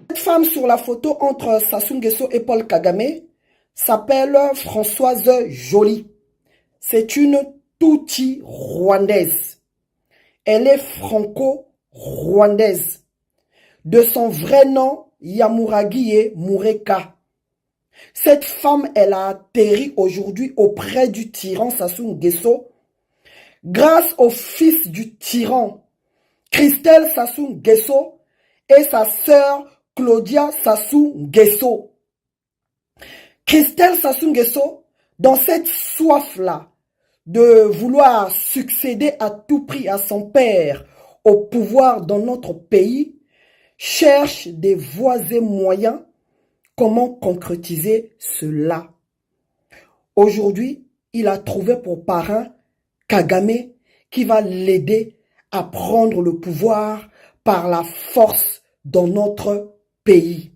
Cette femme sur la photo entre Sassou Nguesso et Paul Kagame s'appelle Françoise Joly. C'est une Tutsi rwandaise. Elle est franco-rwandaise. De son vrai nom, Yamuragiye Mureka. Cette femme, elle a atterri aujourd'hui auprès du tyran Sassou Nguesso grâce au fils du tyran, Christelle Sassou Nguesso, et sa sœur Claudia Sassou Nguesso. Christelle Sassou Nguesso, dans cette soif-là de vouloir succéder à tout prix à son père au pouvoir dans notre pays, cherche des voies et moyens comment concrétiser cela. Aujourd'hui, il a trouvé pour parrain Kagame qui va l'aider à prendre le pouvoir par la force dans notre pays.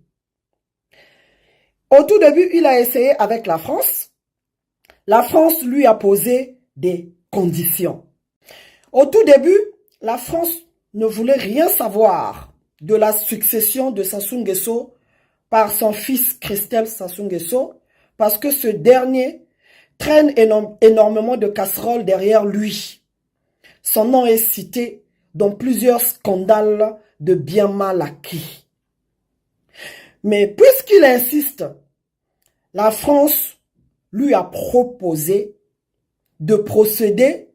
Au tout début, il a essayé avec la France. La France lui a posé des conditions. Au tout début, la France ne voulait rien savoir de la succession de Sassou Nguesso par son fils Christelle Sassou Nguesso parce que ce dernier traîne énormément de casseroles derrière lui. Son nom est cité dans plusieurs scandales de bien mal acquis. Mais puisqu'il insiste, la France lui a proposé de procéder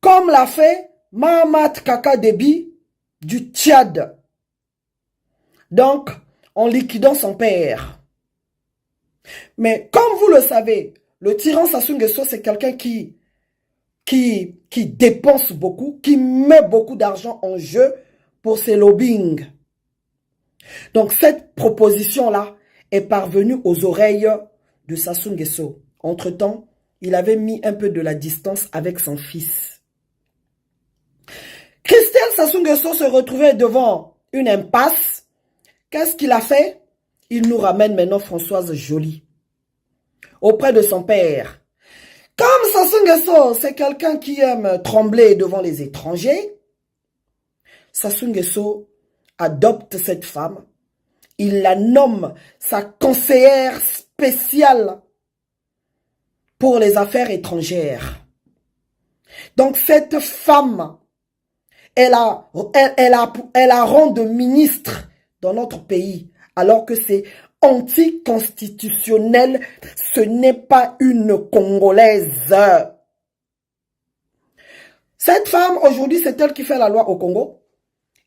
comme l'a fait Mahamat Kaka Déby du Tchad. Donc, en liquidant son père. Mais comme vous le savez, le tyran Sassou Nguesso, c'est quelqu'un qui dépense beaucoup, qui met beaucoup d'argent en jeu pour ses lobbying. Donc cette proposition-là est parvenue aux oreilles de Sassou Nguesso. Entre-temps, il avait mis un peu de la distance avec son fils. Christelle Sassou Nguesso se retrouvait devant une impasse. Qu'est-ce qu'il a fait? Il nous ramène maintenant Françoise Joly auprès de son père. Comme Sassou Nguesso, c'est quelqu'un qui aime trembler devant les étrangers, Sassou Nguesso adopte cette femme. Il la nomme sa conseillère spéciale pour les affaires étrangères. Donc cette femme, elle a rang de ministre dans notre pays, alors que c'est anticonstitutionnel, ce n'est pas une Congolaise. Cette femme, aujourd'hui, c'est elle qui fait la loi au Congo.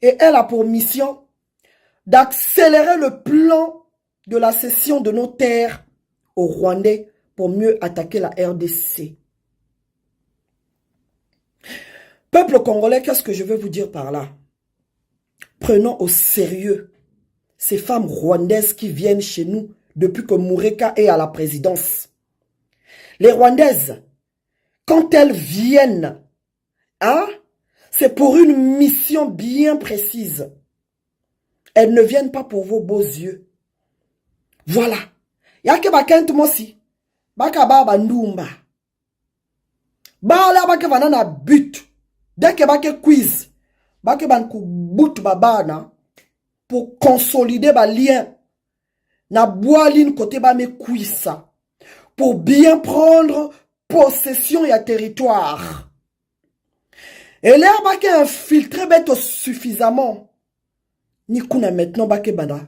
Et elle a pour mission d'accélérer le plan de la cession de nos terres aux Rwandais pour mieux attaquer la RDC. Peuple congolais, qu'est-ce que je veux vous dire par là? Prenons au sérieux ces femmes rwandaises qui viennent chez nous depuis que Mureka est à la présidence. Les Rwandaises, quand elles viennent, hein, c'est pour une mission bien précise. Elles ne viennent pas pour vos beaux yeux. Voilà. Yake bakent mosi. Baka baba ndumba. Ba la bake vanana but. Deke bake quiz. Bake ban ku bout babana. Pour consolider ba lien. Na boaline côté ba me kuisa. Pour bien prendre possession ya territoire. Et l'air bake infiltré beto suffisamment. Ni kuna maintenant bake bada.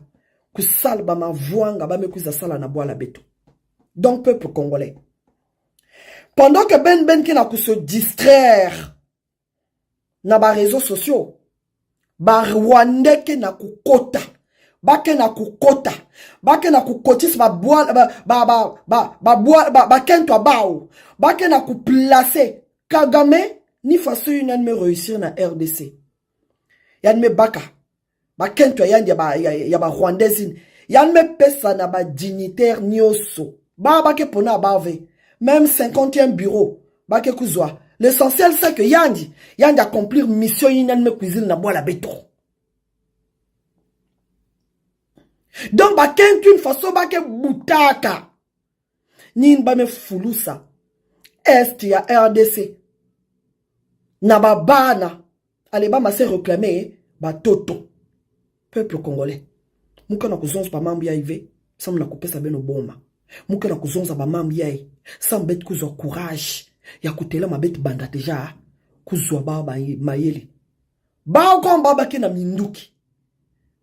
Kusal ba ma voanga ba me kuisa sala na boala beto. Donc peuple congolais. Pendant que Ben qui n'a que se distraire na ba réseaux sociaux. Ba Rwandais qui n'a ku kota. Ba ke na ku kota. Ba ke na ku kotis ba boal ba kento bao. Ba ke na ku placer Kagame ni façon une me réussir na RDC. Yan me baka. Ba kento yan ya ba Rwandaise. Yan me pesa na ba dignitaire nyoso. Ba ke pona bave. Même 50e bureau. Ba ke kuzwa. L'essentiel c'est que Yandi accomplir mission yan me cuisine na bois la béton. Donc ba kent une façon ba ke boutaka. Nin ba me fulusa. Est ya RDC. Na ba bana. Allez ba ma se réclamer ba toto. Peuple congolais. Muka na kuzonza ba mambi ya ive. Sam na kupesa beno boma. Muka na kuzonza ba mambi ya. Sam bet kuzo courage. Ya kutela mabet banda deja. Kuzwa baba mayeli. Bao kwa mbaba ke na minduki.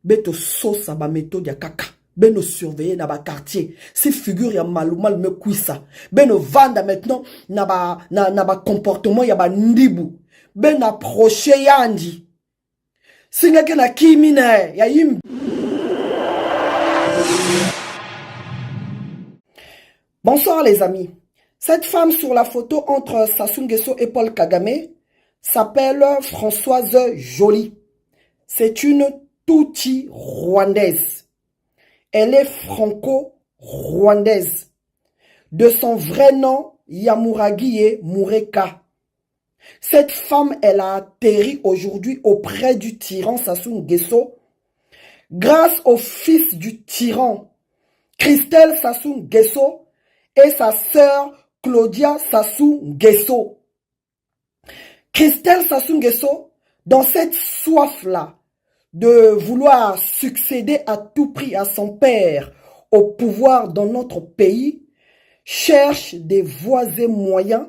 Beto sosa ba méthode ya kaka. Beno surveiller na ba quartier. Si figure ya malumal me kuisa. Beno vanda maintenant na ba comportement ya ba ndibu. Ben approche yandi. Singake na kimine ya yim. Bonsoir les amis. Cette femme sur la photo entre Sassou Nguesso et Paul Kagame s'appelle Françoise Joly. C'est une Tutsi rwandaise. Elle est franco-rwandaise. De son vrai nom, Yamuragiye Mureka. Cette femme, elle a atterri aujourd'hui auprès du tyran Sassou Nguesso grâce au fils du tyran, Christelle Sassou Nguesso et sa sœur Claudia Sassou Nguesso. Christelle Sassou Nguesso, dans cette soif-là de vouloir succéder à tout prix à son père au pouvoir dans notre pays, cherche des voies et moyens.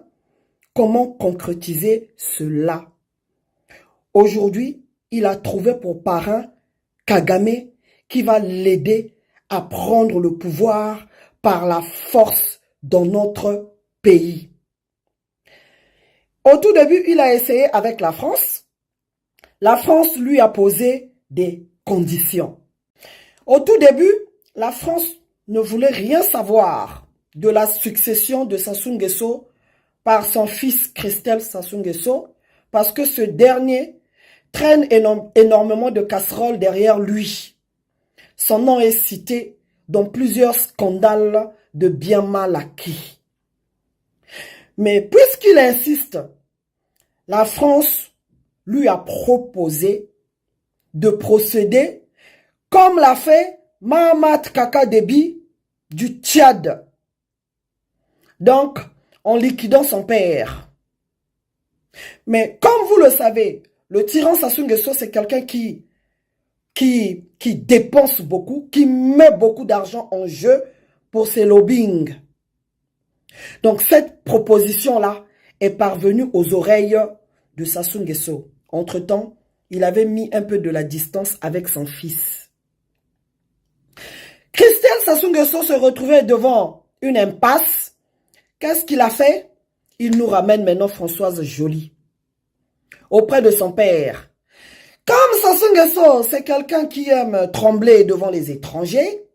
Comment concrétiser cela? Aujourd'hui, il a trouvé pour parrain Kagame qui va l'aider à prendre le pouvoir par la force dans notre pays. Au tout début, il a essayé avec la France. La France lui a posé des conditions. Au tout début, la France ne voulait rien savoir de la succession de Sassou Nguesso par son fils Christelle Sassou Nguesso, parce que ce dernier traîne énormément de casseroles derrière lui. Son nom est cité dans plusieurs scandales de bien mal acquis. Mais puisqu'il insiste, la France lui a proposé de procéder comme l'a fait Mahamat Kaka Déby du Tchad. Donc, en liquidant son père. Mais comme vous le savez, le tyran Sassou Nguesso, c'est quelqu'un qui dépense beaucoup, qui met beaucoup d'argent en jeu pour ses lobbying. Donc cette proposition-là est parvenue aux oreilles de Sassou Nguesso. Entre-temps, il avait mis un peu de la distance avec son fils. Christelle Sassou Nguesso se retrouvait devant une impasse. Qu'est-ce qu'il a fait? Il nous ramène maintenant Françoise Joly auprès de son père. Comme Sassou Nguesso, c'est quelqu'un qui aime trembler devant les étrangers,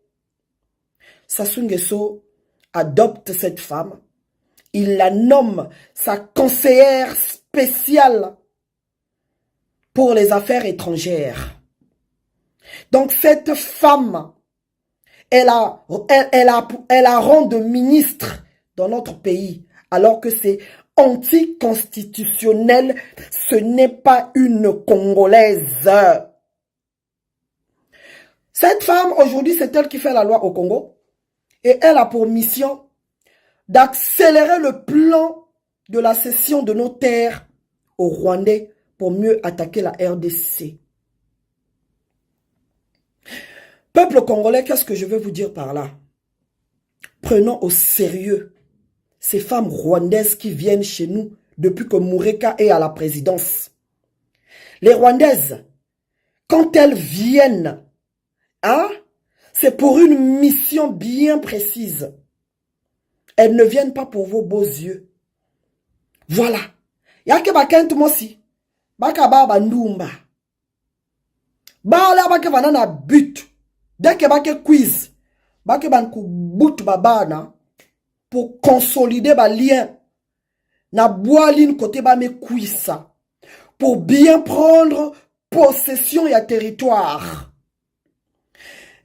Sassou Nguesso adopte cette femme. Il la nomme sa conseillère spéciale pour les affaires étrangères. Donc cette femme, elle a rang de ministre dans notre pays, alors que c'est anticonstitutionnel, ce n'est pas une Congolaise. Cette femme, aujourd'hui, c'est elle qui fait la loi au Congo, et elle a pour mission d'accélérer le plan de la cession de nos terres aux Rwandais pour mieux attaquer la RDC. Peuple congolais, qu'est-ce que je veux vous dire par là? Prenons au sérieux ces femmes rwandaises qui viennent chez nous depuis que Mureka est à la présidence. Les Rwandaises, quand elles viennent, hein, c'est pour une mission bien précise. Elles ne viennent pas pour vos beaux yeux. Voilà. Yake bakent mosi. Baka baba ndumba. Bala bake banana but. Deke bake quiz. Bake banku but babana. Pour consolider ba lien na boaline côté ba me kuisa pour bien prendre possession ya territoire.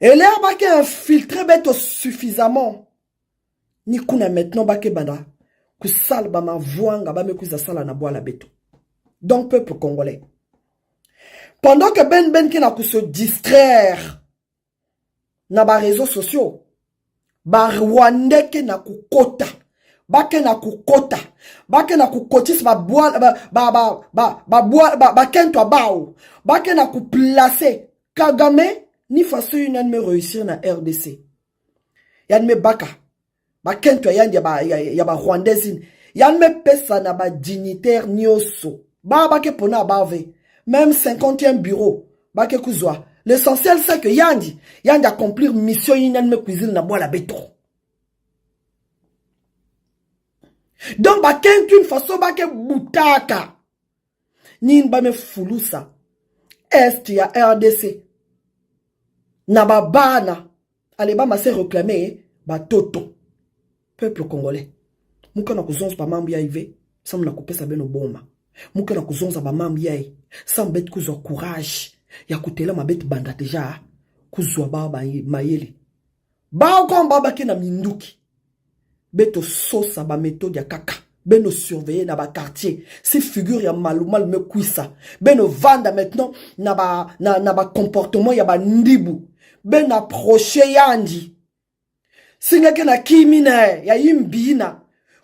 Et là ba ke infiltrer beto suffisamment ni kuna maintenant ba ke banda kusala ba mavwanga ba me kuisa sala na boala beto. Donc peuple congolais, pendant que ben qui na ku se distraire na ba réseaux sociaux, ba Rwandais ke na kukota, ba ke na kukota, ba ke na kukotis ba boal ba kento bao, ba ke na kuplacer Kagame, ni façon une me réussir na RDC. Yan me baka. Ba kento yan ya ba Rwandaisin. Yan me pesa na ba dignitaire nyoso. Ba ke pona bave. Même 50e bureau. Ba ke kuzwa. L'essentiel c'est que Yandi accomplir mission yan me cuisine na bois la béton. Donc ba kento une façon ba ke butaka. Ni ba me fulusa. Est ya RDC. Na ba bana. Allez ba ma se réclamer ba toto. Peuple congolais. Muka na kuzonza ba mambi ya ive. Sam na kupesa beno bomba. Muka na kuzonza ba mambi ya i. Sam bet kuzo courage. Ya kutela mabeti banda deja. Kuzwa baba mayele. Ba okon baba ke na minduki. Beto sosa ba méthode ya kaka. Beno surveiller na ba quartier. Si figure ya malumal me kuisa. Beno vanda maintenant na ba comportement ya ba ndibu. Ben approcher yandi. Singeke na kimine ya yimbina.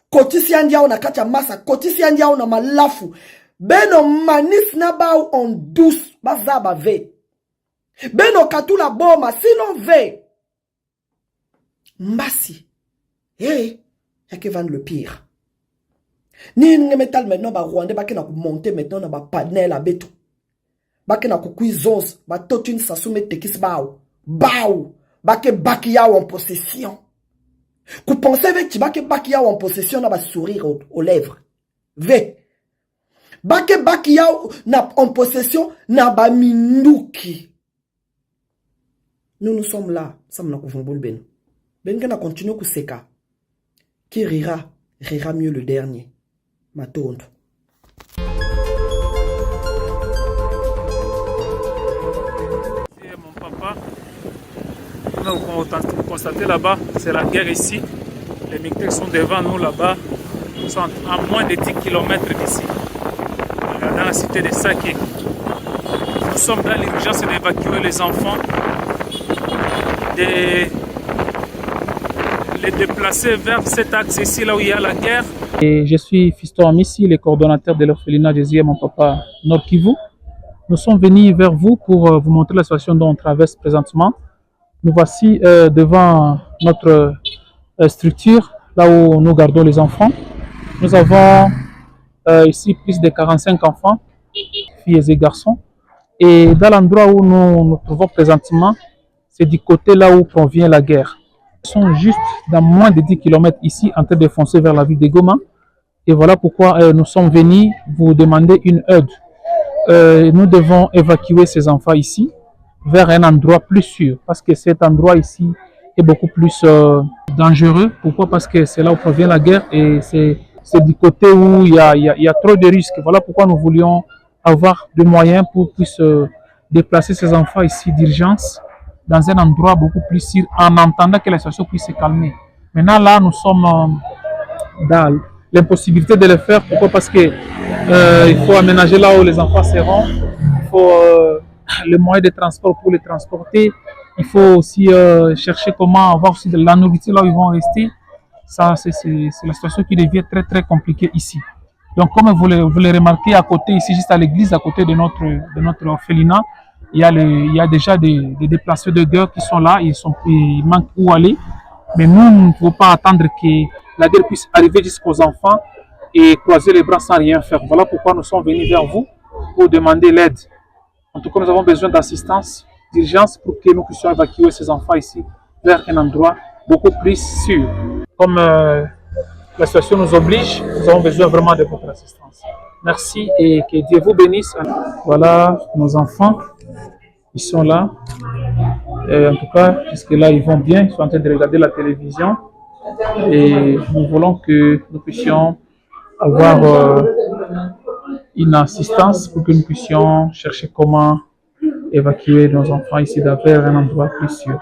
Kotisi yandi yao na kacha masa. Kotisi yandi yao na malafu. Beno manis na bao en douce. Bazaba ve. Beno katula boma. Sinon ve. Mbasi. Hey. Yake vendre le pire. Ni nge metal maintenant ba Rwanda. Bake na monter maintenant na ba panel a beto. Bake na kukuizons. Ba totune sasume tekis bao. Bao. Bake baki yao en possession. Vous pensez que bake baki yao en possession na ba sourire aux lèvres. Ve. Bake baki yao na en possession na ba minduki. Nous sommes là. Sam na kuvumbul ben. Ben na continue kuseka. Qui rira mieux le dernier. Matondo. Mon papa. Vous constatez là-bas, c'est la guerre ici. Les militaires sont devant nous là-bas. Nous sommes à moins de 10 km d'ici. Dans la cité de Saké. Nous sommes dans l'urgence d'évacuer les enfants, de les déplacer vers cet axe ici, là où il y a la guerre. Et je suis Fiston Amissi, le coordonnateur de l'orphelinat de mon papa Nord Kivu. Nous sommes venus vers vous pour vous montrer la situation dont on traverse présentement. Nous voici devant notre structure, là où nous gardons les enfants. Nous avons ici plus de 45 enfants, filles et garçons. Et dans l'endroit où nous trouvons présentement, c'est du côté là où provient la guerre. Ils sont juste dans moins de 10 km ici, en train de foncer vers la ville de Goma. Et voilà pourquoi nous sommes venus vous demander une aide. Nous devons évacuer ces enfants ici vers un endroit plus sûr, parce que cet endroit ici est beaucoup plus dangereux. Pourquoi? Parce que c'est là où provient la guerre et c'est du côté où il y a trop de risques. Voilà pourquoi nous voulions avoir des moyens pour puisse déplacer ces enfants ici d'urgence dans un endroit beaucoup plus sûr en attendant que la situation puisse se calmer. Maintenant là, nous sommes dans l'impossibilité de le faire. Pourquoi? Parce que il faut aménager là où les enfants seront. Il faut le moyen de transport pour les transporter. Il faut aussi chercher comment avoir aussi de la nourriture là où ils vont rester. Ça, c'est la situation qui devient très très compliquée ici. Donc comme vous le remarquez à côté, ici juste à l'église, à côté de notre orphelinat, il y a déjà des déplacés de guerre qui sont là, ils manquent où aller. Mais nous ne pouvons pas attendre que la guerre puisse arriver jusqu'aux enfants et croiser les bras sans rien faire. Voilà pourquoi nous sommes venus vers vous pour demander l'aide. En tout cas, nous avons besoin d'assistance, d'urgence pour que nous puissions évacuer ces enfants ici vers un endroit beaucoup plus sûr. Comme la situation nous oblige, nous avons besoin vraiment de votre assistance. Merci et que Dieu vous bénisse. Voilà nos enfants, ils sont là. Et en tout cas, jusque-là, ils vont bien, ils sont en train de regarder la télévision. Et nous voulons que nous puissions avoir une assistance pour que nous puissions chercher comment évacuer nos enfants ici vers un endroit plus sûr.